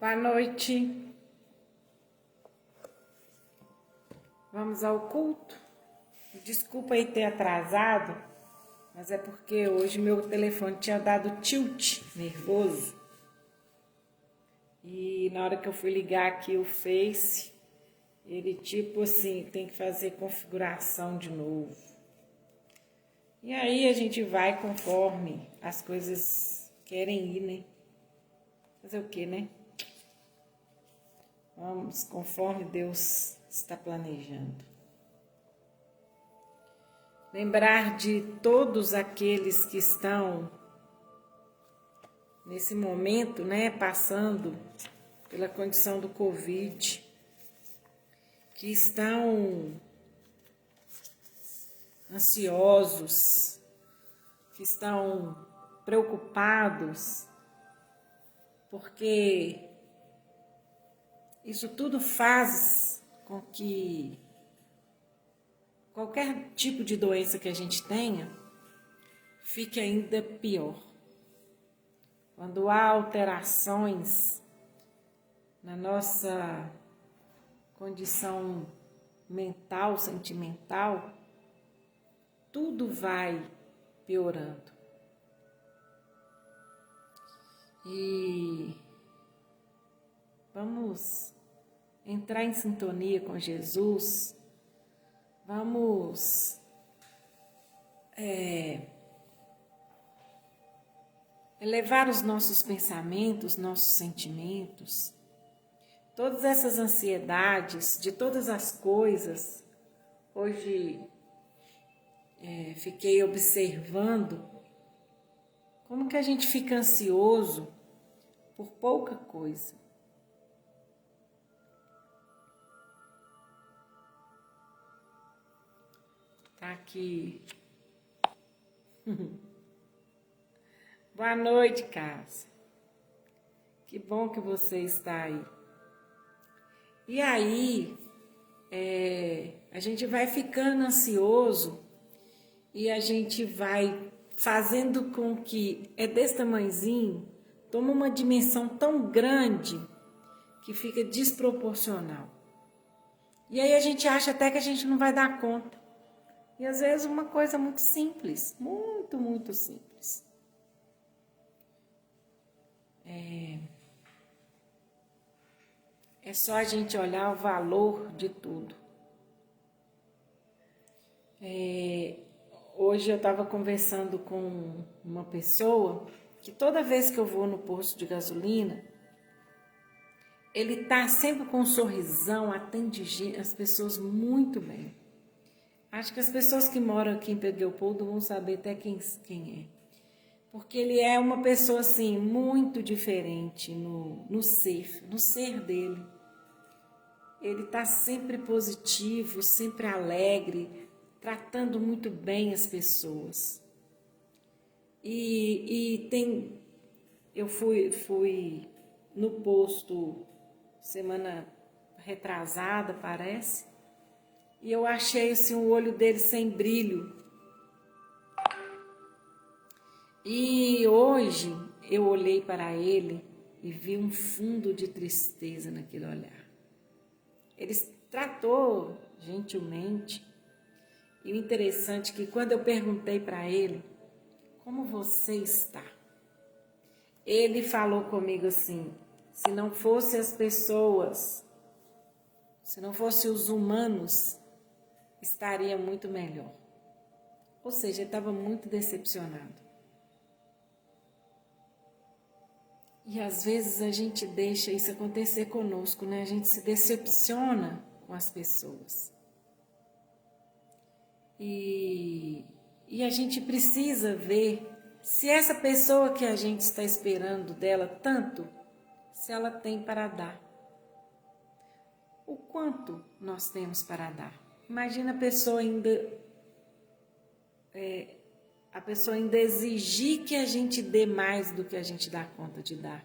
Boa noite. Vamos ao culto. Desculpa aí ter atrasado, mas é porque hoje meu telefone tinha dado tilt nervoso. E na hora que eu fui ligar aqui o Face, ele tipo assim, tem que fazer configuração de novo. E aí a gente vai conforme as coisas querem ir, né? Fazer o quê, né? Vamos conforme Deus está planejando. Lembrar de todos aqueles que estão nesse momento, né, passando pela condição do Covid, que estão ansiosos, que estão preocupados, porque isso tudo faz com que qualquer tipo de doença que a gente tenha fique ainda pior. Quando há alterações na nossa condição mental, sentimental, tudo vai piorando. E vamos entrar em sintonia com Jesus, vamos elevar os nossos pensamentos, nossos sentimentos, todas essas ansiedades de todas as coisas. Hoje fiquei observando como que a gente fica ansioso por pouca coisa. Tá aqui. Boa noite, Cássia. Que bom que você está aí. E aí, a gente vai ficando ansioso e a gente vai fazendo com que desse tamanhozinho, toma uma dimensão tão grande que fica desproporcional. E aí a gente acha até que a gente não vai dar conta. E às vezes uma coisa muito simples, muito, muito simples. É só a gente olhar o valor de tudo. Hoje eu estava conversando com uma pessoa que toda vez que eu vou no posto de gasolina, ele tá sempre com um sorrisão, atende as pessoas muito bem. Acho que as pessoas que moram aqui em Pedro Leopoldo vão saber até quem é. Porque ele é uma pessoa assim, muito diferente no ser dele. Ele está sempre positivo, sempre alegre, tratando muito bem as pessoas. Eu fui no posto semana retrasada, parece, e eu achei assim, o olho dele sem brilho. E hoje eu olhei para ele e vi um fundo de tristeza naquele olhar. Ele tratou gentilmente. E o interessante é que quando eu perguntei para ele, como você está? Ele falou comigo assim, se não fosse as pessoas, se não fosse os humanos, estaria muito melhor. Ou seja, ele estava muito decepcionado. E às vezes a gente deixa isso acontecer conosco, né? A gente se decepciona com as pessoas. E a gente precisa ver se essa pessoa que a gente está esperando dela tanto, se ela tem para dar. O quanto nós temos para dar. Imagina a pessoa ainda exigir que a gente dê mais do que a gente dá conta de dar.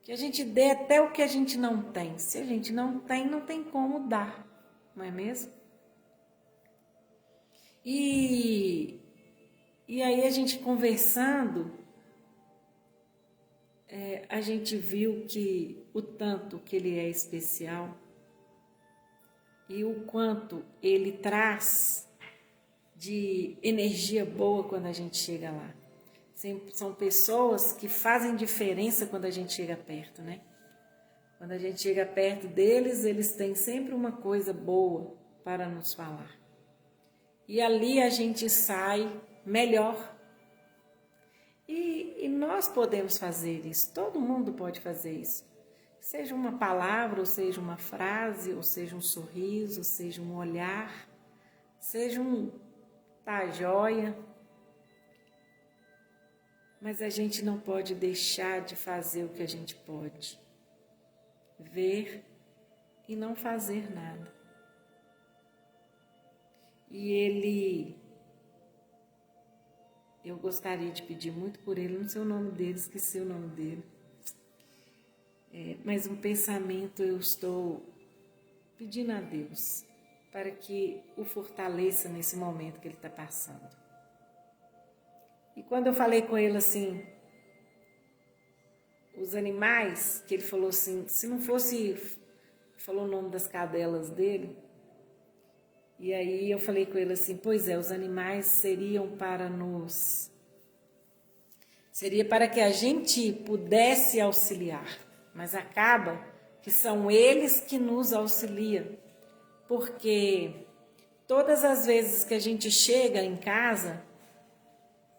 Que a gente dê até o que a gente não tem. Se a gente não tem como dar, não é mesmo? E aí a gente conversando, a gente viu que o tanto que ele é especial e o quanto ele traz de energia boa quando a gente chega lá. São pessoas que fazem diferença quando a gente chega perto, né? Quando a gente chega perto deles, eles têm sempre uma coisa boa para nos falar. E ali a gente sai melhor. E nós podemos fazer isso, todo mundo pode fazer isso. Seja uma palavra, ou seja uma frase, ou seja um sorriso, ou seja um olhar, seja um tá joia. Mas a gente não pode deixar de fazer o que a gente pode. Ver e não fazer nada. E eu gostaria de pedir muito por ele, não sei o nome dele, esqueci o nome dele. Mas um pensamento eu estou pedindo a Deus para que o fortaleça nesse momento que ele está passando. E quando eu falei com ele assim, os animais, que ele falou assim, se não fosse, falou o nome das cadelas dele, e aí eu falei com ele assim, pois é, os animais seriam seria para que a gente pudesse auxiliar, mas acaba que são eles que nos auxiliam, porque todas as vezes que a gente chega em casa,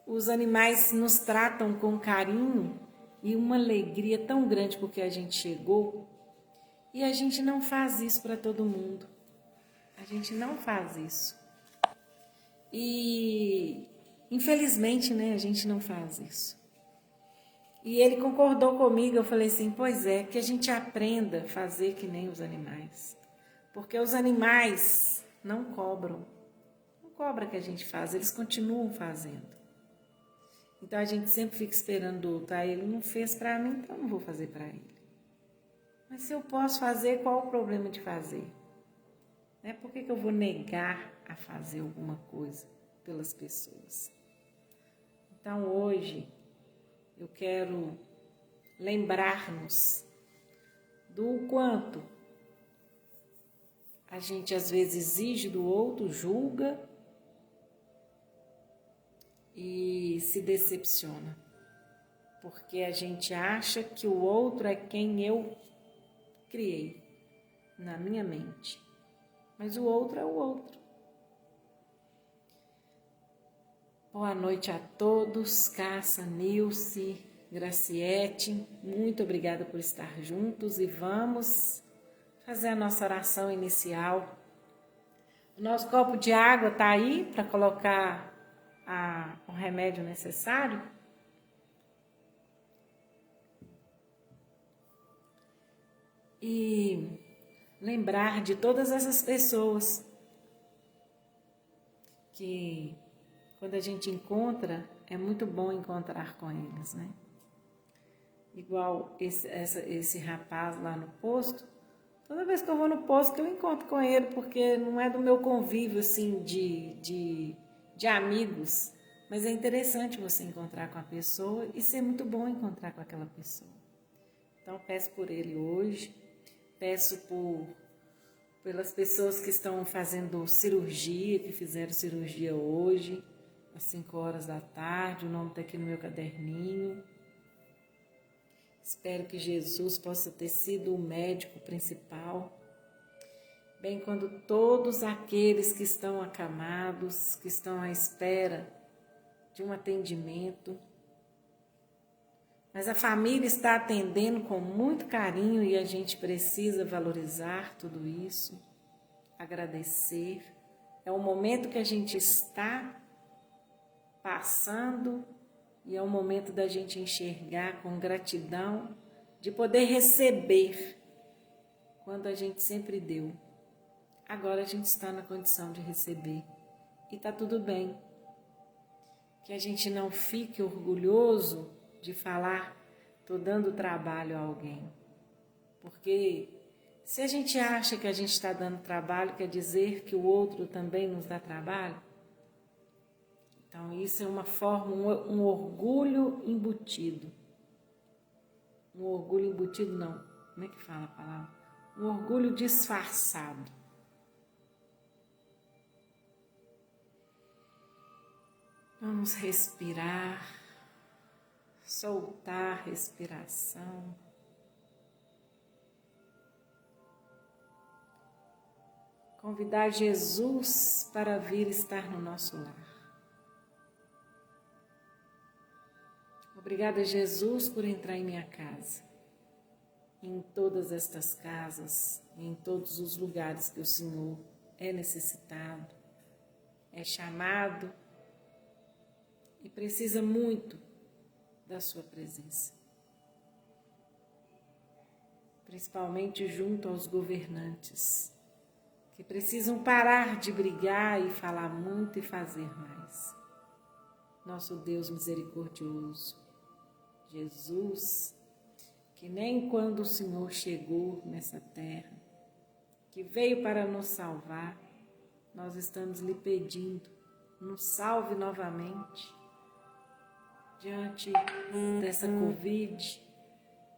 os animais nos tratam com carinho e uma alegria tão grande porque a gente chegou, e a gente não faz isso para todo mundo. A gente não faz isso. E, infelizmente, né, a gente não faz isso. E ele concordou comigo, eu falei assim, pois é, que a gente aprenda a fazer que nem os animais. Porque os animais não cobram. Não cobra que a gente faz, eles continuam fazendo. Então a gente sempre fica esperando do outro, ele não fez para mim, então eu não vou fazer para ele. Mas se eu posso fazer, qual o problema de fazer? Né? Por que eu vou negar a fazer alguma coisa pelas pessoas? Então hoje eu quero lembrar-nos do quanto a gente às vezes exige do outro, julga e se decepciona, porque a gente acha que o outro é quem eu criei na minha mente, mas o outro é o outro. Boa noite a todos, Cássia, Nilce, Graciete, muito obrigada por estar juntos e vamos fazer a nossa oração inicial. O nosso copo de água está aí para colocar o remédio necessário. E lembrar de todas essas pessoas que quando a gente encontra, é muito bom encontrar com eles, né? Igual esse rapaz lá no posto, toda vez que eu vou no posto que eu encontro com ele, porque não é do meu convívio assim de amigos, mas é interessante você encontrar com a pessoa e ser muito bom encontrar com aquela pessoa. Então peço por ele hoje, peço pelas pessoas que estão fazendo cirurgia, que fizeram cirurgia hoje, às 5 horas da tarde, o nome está aqui no meu caderninho. Espero que Jesus possa ter sido o médico principal, bem quando todos aqueles que estão acamados, que estão à espera de um atendimento, mas a família está atendendo com muito carinho e a gente precisa valorizar tudo isso, agradecer. É o momento que a gente está passando e é o momento da gente enxergar com gratidão, de poder receber quando a gente sempre deu. Agora a gente está na condição de receber e está tudo bem. Que a gente não fique orgulhoso de falar, estou dando trabalho a alguém. Porque se a gente acha que a gente está dando trabalho, quer dizer que o outro também nos dá trabalho? Então isso é uma forma, um orgulho embutido. Um orgulho embutido, não. Como é que fala a palavra? Um orgulho disfarçado. Vamos respirar, soltar a respiração. Convidar Jesus para vir estar no nosso lar. Obrigada, Jesus, por entrar em minha casa. Em todas estas casas, em todos os lugares que o Senhor é necessitado, é chamado e precisa muito da sua presença. Principalmente junto aos governantes, que precisam parar de brigar e falar muito e fazer mais. Nosso Deus misericordioso, Jesus, que nem quando o Senhor chegou nessa terra, que veio para nos salvar, nós estamos lhe pedindo, nos salve novamente, diante dessa Covid,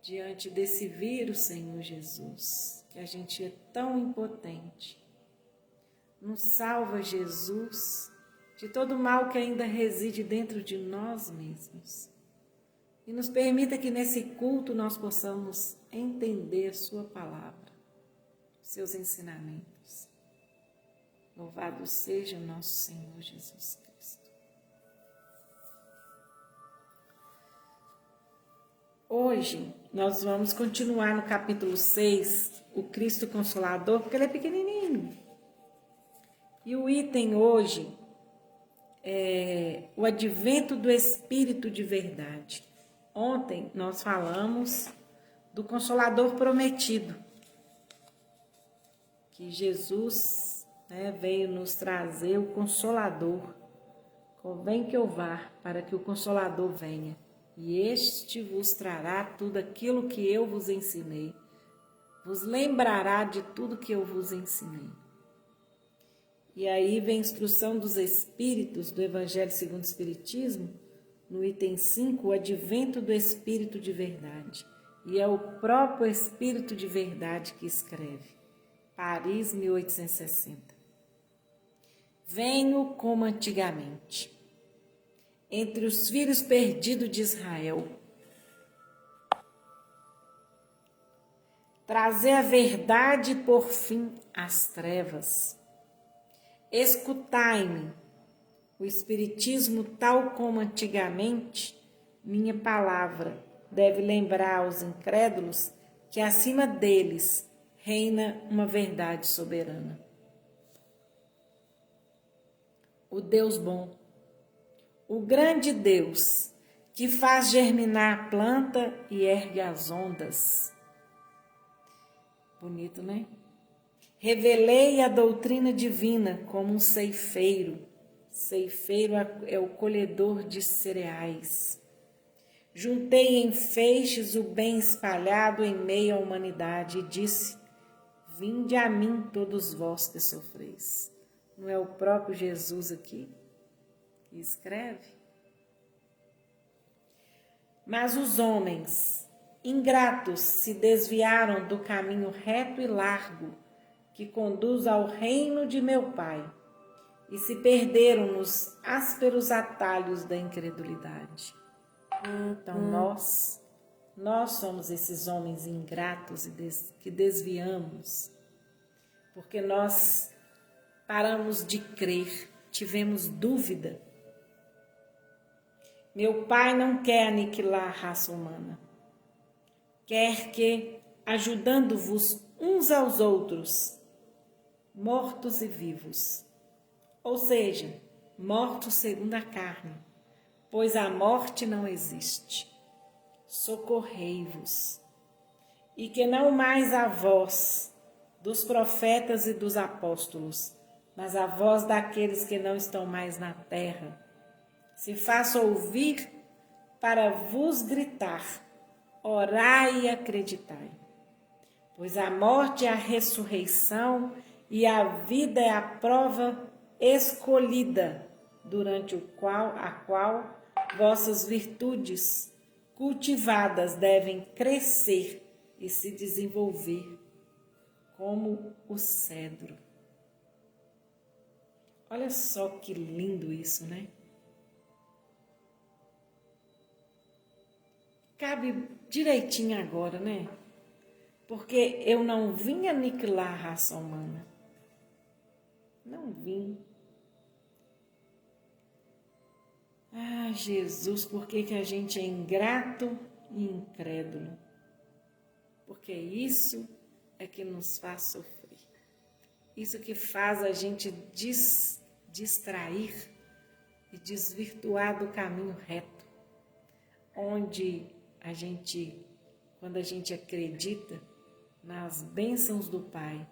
diante desse vírus, Senhor Jesus, que a gente é tão impotente. Nos salva, Jesus, de todo mal que ainda reside dentro de nós mesmos. E nos permita que nesse culto nós possamos entender a sua palavra, seus ensinamentos. Louvado seja o nosso Senhor Jesus Cristo. Hoje nós vamos continuar no capítulo 6, o Cristo Consolador, porque ele é pequenininho. E o item hoje é o advento do Espírito de verdade. Ontem nós falamos do Consolador prometido, que Jesus veio nos trazer o Consolador. Convém que eu vá para que o Consolador venha, e este vos trará tudo aquilo que eu vos ensinei, vos lembrará de tudo que eu vos ensinei. E aí vem a instrução dos Espíritos do Evangelho segundo o Espiritismo, no item 5, o advento do Espírito de verdade. E é o próprio Espírito de verdade que escreve. Paris, 1860. Venho como antigamente, entre os filhos perdidos de Israel, trazer a verdade por fim às trevas. Escutai-me, o Espiritismo, tal como antigamente, minha palavra deve lembrar aos incrédulos que acima deles reina uma verdade soberana. O Deus bom, o grande Deus que faz germinar a planta e ergue as ondas. Bonito, né? Revelei a doutrina divina como um ceifeiro. Ceifeiro é o colhedor de cereais. Juntei em feixes o bem espalhado em meio à humanidade e disse: vinde a mim todos vós que sofreis. Não é o próprio Jesus aqui que escreve? Mas os homens ingratos se desviaram do caminho reto e largo que conduz ao reino de meu Pai e se perderam nos ásperos atalhos da incredulidade. Então nós somos esses homens ingratos e que desviamos, porque nós paramos de crer, tivemos dúvida. Meu Pai não quer aniquilar a raça humana, quer que, ajudando-vos uns aos outros, mortos e vivos, ou seja, mortos segundo a carne, pois a morte não existe. Socorrei-vos, e que não mais a voz dos profetas e dos apóstolos, mas a voz daqueles que não estão mais na terra, se faça ouvir para vos gritar: orai e acreditai. Pois a morte é a ressurreição e a vida é a prova escolhida, durante a qual vossas virtudes cultivadas devem crescer e se desenvolver como o cedro. Olha só que lindo isso, né? Cabe direitinho agora, né? Porque eu não vim aniquilar a raça humana. Não vim. Ah, Jesus, por que a gente é ingrato e incrédulo? Porque isso é que nos faz sofrer. Isso que faz a gente distrair e desvirtuar do caminho reto. Onde quando a gente acredita nas bênçãos do Pai,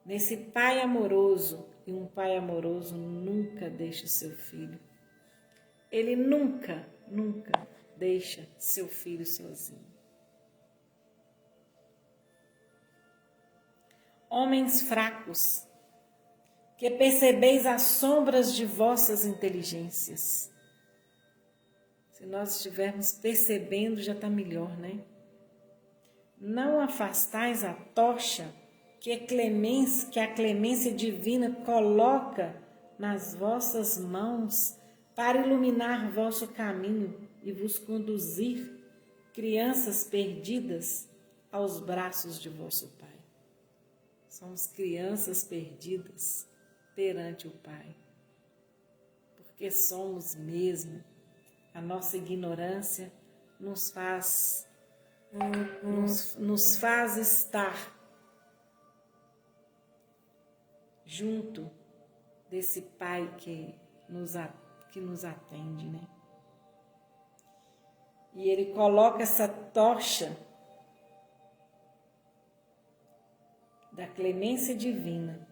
nesse Pai amoroso, e um Pai amoroso nunca deixa o seu filho. Ele nunca deixa seu filho sozinho. Homens fracos, que percebeis as sombras de vossas inteligências. Se nós estivermos percebendo, já está melhor, né? Não afastais a tocha que a clemência divina coloca nas vossas mãos para iluminar vosso caminho e vos conduzir, crianças perdidas, aos braços de vosso Pai. Somos crianças perdidas perante o Pai, porque somos mesmo. A nossa ignorância nos faz estar junto desse Pai que nos atende, né? E Ele coloca essa tocha da clemência divina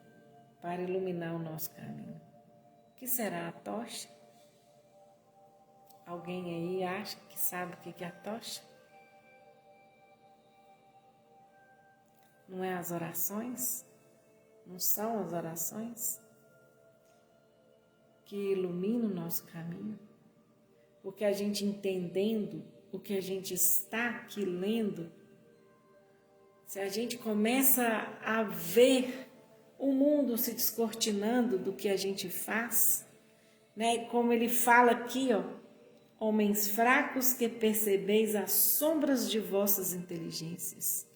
para iluminar o nosso caminho. O que será a tocha? Alguém aí acha que sabe o que é a tocha? Não é as orações? Não são as orações que iluminam o nosso caminho? Porque a gente entendendo o que a gente está aqui lendo, se a gente começa a ver o mundo se descortinando do que a gente faz, né? Como ele fala aqui, ó, homens fracos que percebeis as sombras de vossas inteligências.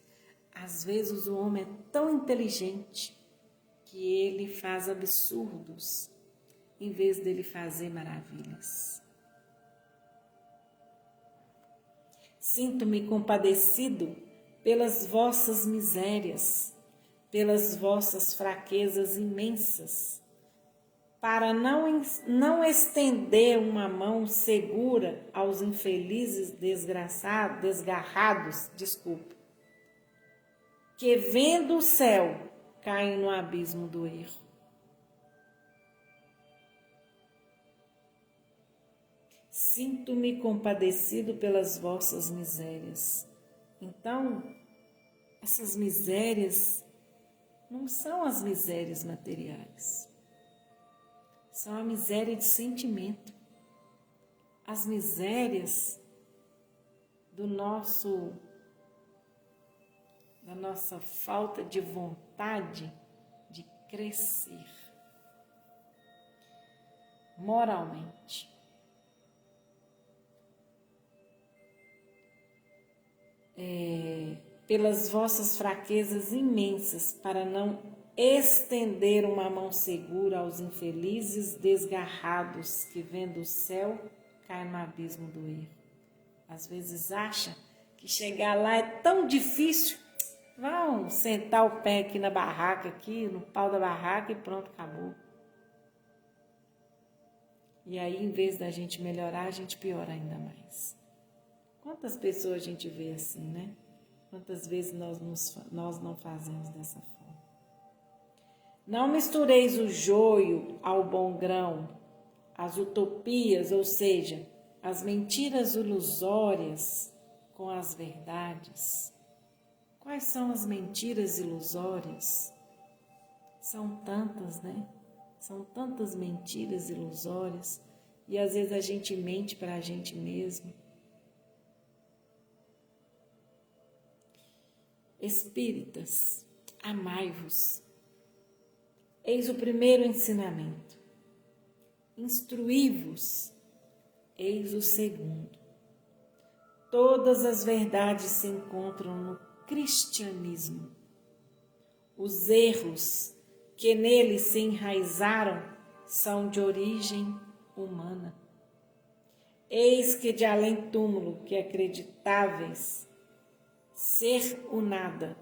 Às vezes o homem é tão inteligente que ele faz absurdos em vez dele fazer maravilhas. Sinto-me compadecido pelas vossas misérias, pelas vossas fraquezas imensas, para não estender uma mão segura aos infelizes desgarrados, que vendo o céu caem no abismo do erro. Sinto-me compadecido pelas vossas misérias. Então, essas misérias não são as misérias materiais. São a miséria de sentimento. As misérias da nossa falta de vontade de crescer moralmente. Pelas vossas fraquezas imensas, para não estender uma mão segura aos infelizes desgarrados que, vendo o céu, caem no abismo do erro. Às vezes acha que chegar lá é tão difícil. Vão sentar o pé aqui na barraca, aqui no pau da barraca e pronto, acabou. E aí, em vez da gente melhorar, a gente piora ainda mais. Quantas pessoas a gente vê assim, né? Quantas vezes nós não fazemos dessa forma? Não mistureis o joio ao bom grão, as utopias, ou seja, as mentiras ilusórias com as verdades. Quais são as mentiras ilusórias? São tantas, né? São tantas mentiras ilusórias e às vezes a gente mente para a gente mesmo. Espíritas, amai-vos. Eis o primeiro ensinamento. Instruí-vos. Eis o segundo. Todas as verdades se encontram no cristianismo. Os erros que nele se enraizaram são de origem humana. Eis que de além túmulo que acreditáveis ser o nada,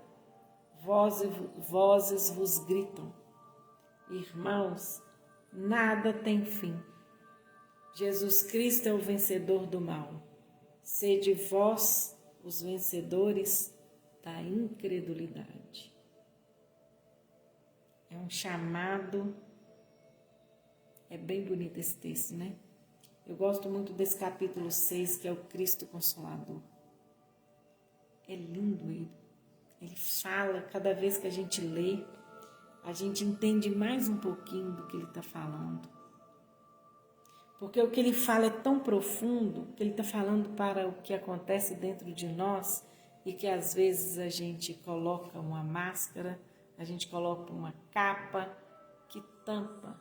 vozes vos gritam. Irmãos, nada tem fim. Jesus Cristo é o vencedor do mal. Sede vós os vencedores da incredulidade. É um chamado, é bem bonito esse texto, né? Eu gosto muito desse capítulo 6, que é o Cristo Consolador. É lindo ele. Ele fala, cada vez que a gente lê, a gente entende mais um pouquinho do que ele está falando. Porque o que ele fala é tão profundo, que ele está falando para o que acontece dentro de nós e que às vezes a gente coloca uma máscara, a gente coloca uma capa que tampa,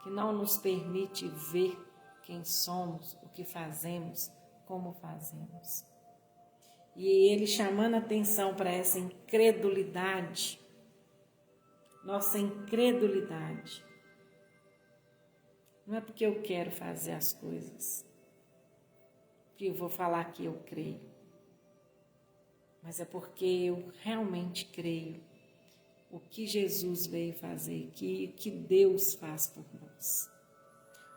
que não nos permite ver quem somos, o que fazemos, como fazemos. E ele chamando a atenção para essa incredulidade, nossa incredulidade. Não é porque eu quero fazer as coisas, que eu vou falar que eu creio, mas é porque eu realmente creio o que Jesus veio fazer aqui, o que Deus faz por nós.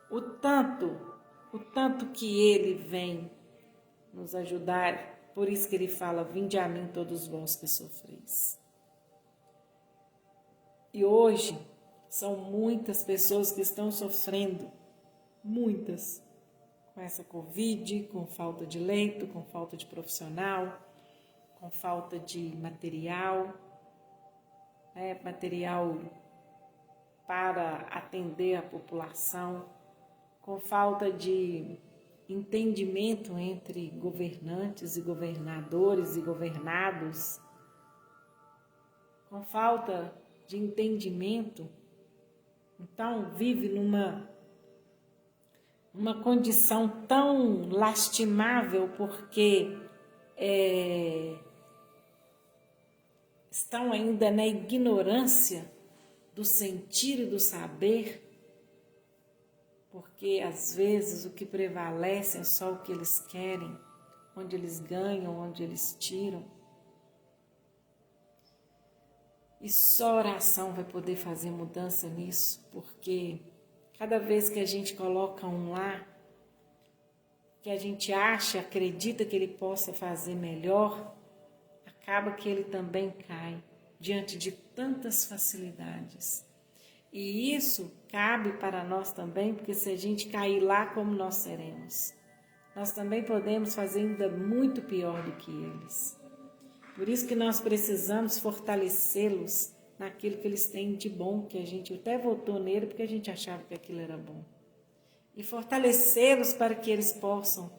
O tanto que ele vem nos ajudar, por isso que ele fala, vinde a mim todos vós que sofreis. E hoje são muitas pessoas que estão sofrendo, muitas, com essa Covid, com falta de leito, com falta de profissional, com falta de material, material para atender a população, com falta de entendimento entre governantes e governadores e governados, com falta de entendimento. Então vive numa condição tão lastimável porque estão ainda na ignorância do sentir e do saber, porque às vezes o que prevalece é só o que eles querem, onde eles ganham, onde eles tiram. E só oração vai poder fazer mudança nisso, porque cada vez que a gente coloca um lá, que a gente acha, acredita que ele possa fazer melhor, acaba que ele também cai diante de tantas facilidades. E isso cabe para nós também, porque se a gente cair lá, como nós seremos? Nós também podemos fazer ainda muito pior do que eles. Por isso que nós precisamos fortalecê-los naquilo que eles têm de bom, que a gente até votou nele porque a gente achava que aquilo era bom. E fortalecê-los para que eles possam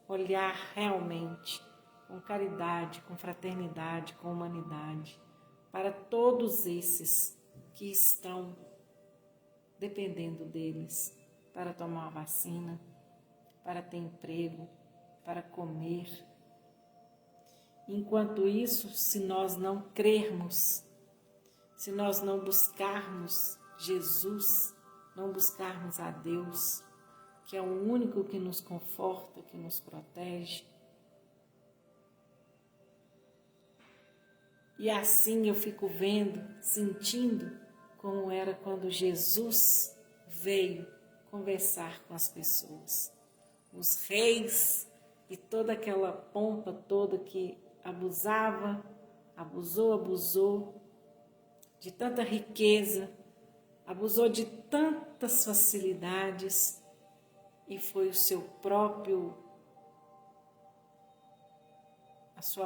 olhar realmente com caridade, com fraternidade, com humanidade, para todos esses que estão dependendo deles, para tomar uma vacina, para ter emprego, para comer. Enquanto isso, se nós não crermos, se nós não buscarmos Jesus, não buscarmos a Deus, que é o único que nos conforta, que nos protege. E assim eu fico vendo, sentindo como era quando Jesus veio conversar com as pessoas. Os reis e toda aquela pompa toda que abusou de tanta riqueza, abusou de tantas facilidades e foi a sua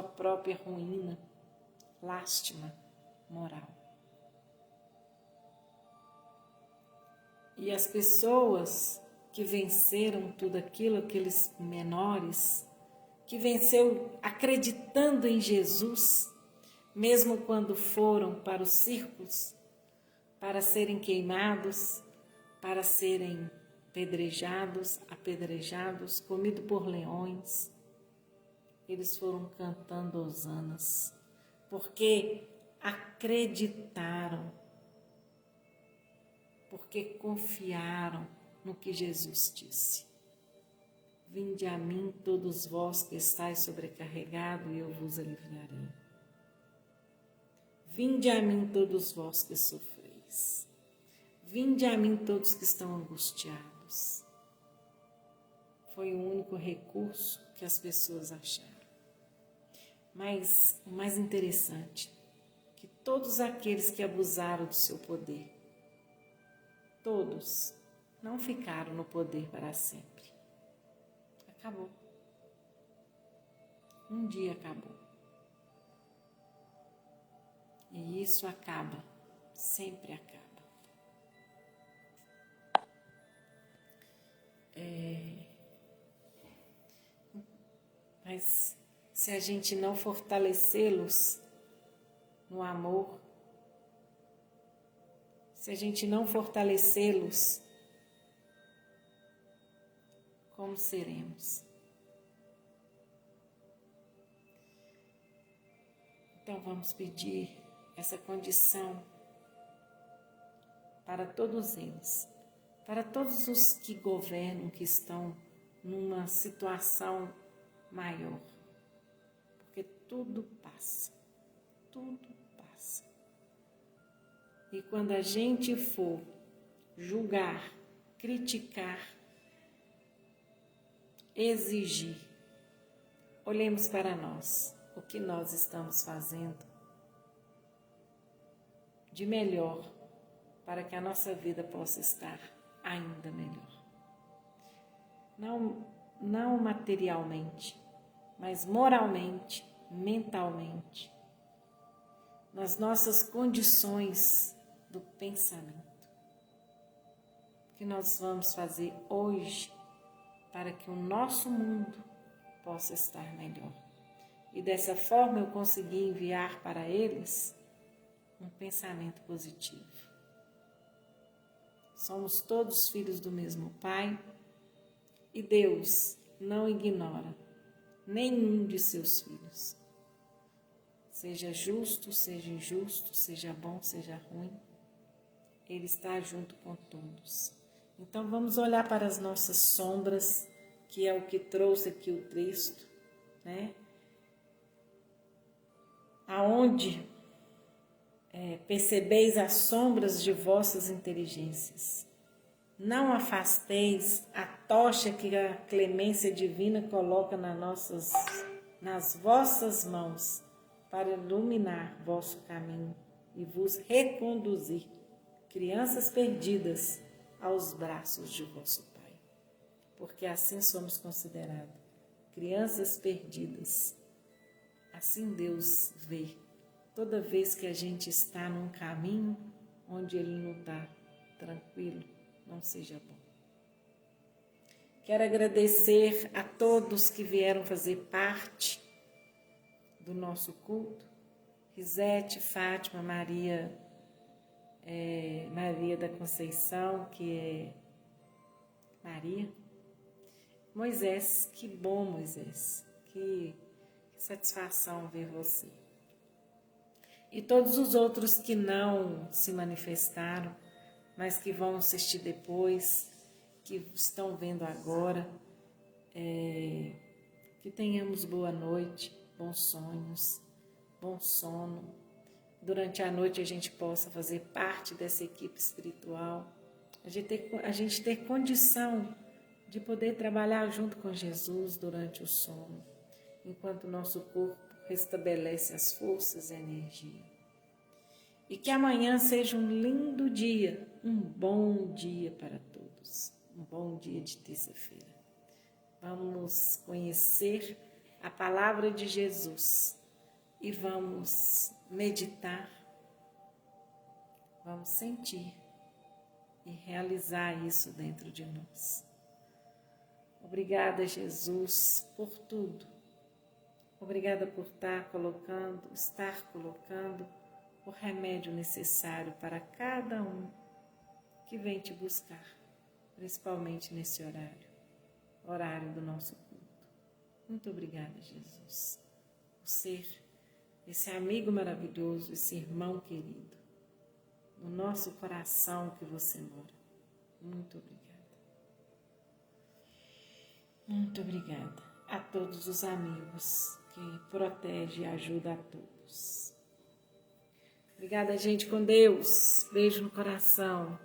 própria ruína, lástima moral. E as pessoas que venceram tudo aquilo, aqueles menores, que venceu acreditando em Jesus, mesmo quando foram para os circos, para serem queimados, para serem apedrejados, comidos por leões, eles foram cantando hosanas, porque acreditaram, porque confiaram no que Jesus disse. Vinde a mim todos vós que estáis sobrecarregados e eu vos aliviarei. Vinde a mim todos vós que sofreis. Vinde a mim todos que estão angustiados. Foi o único recurso que as pessoas acharam. Mas o mais interessante, que todos aqueles que abusaram do seu poder, todos não ficaram no poder para sempre. Acabou. Um dia acabou. E isso acaba, sempre acaba. Mas se a gente não fortalecê-los no amor, se a gente não fortalecê-los, como seremos? Então vamos pedir essa condição para todos eles, para todos os que governam, que estão numa situação maior, porque tudo passa, tudo passa. E quando a gente for julgar, criticar, exigir, olhemos para nós, o que nós estamos fazendo de melhor para que a nossa vida possa estar ainda melhor. Não materialmente, mas moralmente, mentalmente, nas nossas condições do pensamento. O que nós vamos fazer hoje para que o nosso mundo possa estar melhor. E dessa forma eu consegui enviar para eles um pensamento positivo. Somos todos filhos do mesmo Pai e Deus não ignora nenhum de seus filhos. Seja justo, seja injusto, seja bom, seja ruim, Ele está junto com todos. Então vamos olhar para as nossas sombras, que é o que trouxe aqui o texto, né? Aonde percebeis as sombras de vossas inteligências. Não afasteis a tocha que a clemência divina coloca nas vossas mãos para iluminar vosso caminho e vos reconduzir, crianças perdidas, aos braços de vosso Pai. Porque assim somos considerados, crianças perdidas. Assim Deus vê toda vez que a gente está num caminho onde Ele não está tranquilo, não seja bom. Quero agradecer a todos que vieram fazer parte do nosso culto. Risete, Fátima, Maria da Conceição, que é Maria. Moisés, que bom, Moisés, que satisfação ver você. E todos os outros que não se manifestaram, mas que vão assistir depois, que estão vendo agora, que tenhamos boa noite, bons sonhos, bom sono. Durante a noite a gente possa fazer parte dessa equipe espiritual, a gente ter condição de poder trabalhar junto com Jesus durante o sono, enquanto o nosso corpo restabelece as forças e a energia. E que amanhã seja um lindo dia, um bom dia para todos, um bom dia de terça-feira. Vamos conhecer a palavra de Jesus e vamos meditar, vamos sentir e realizar isso dentro de nós. Obrigada, Jesus, por tudo. Obrigada por estar colocando o remédio necessário para cada um que vem te buscar, principalmente nesse horário do nosso culto. Muito obrigada, Jesus, por ser esse amigo maravilhoso, esse irmão querido, no nosso coração que você mora. Muito obrigada. Muito obrigada a todos os amigos que protegem e ajudam a todos. Obrigada, gente, com Deus. Beijo no coração.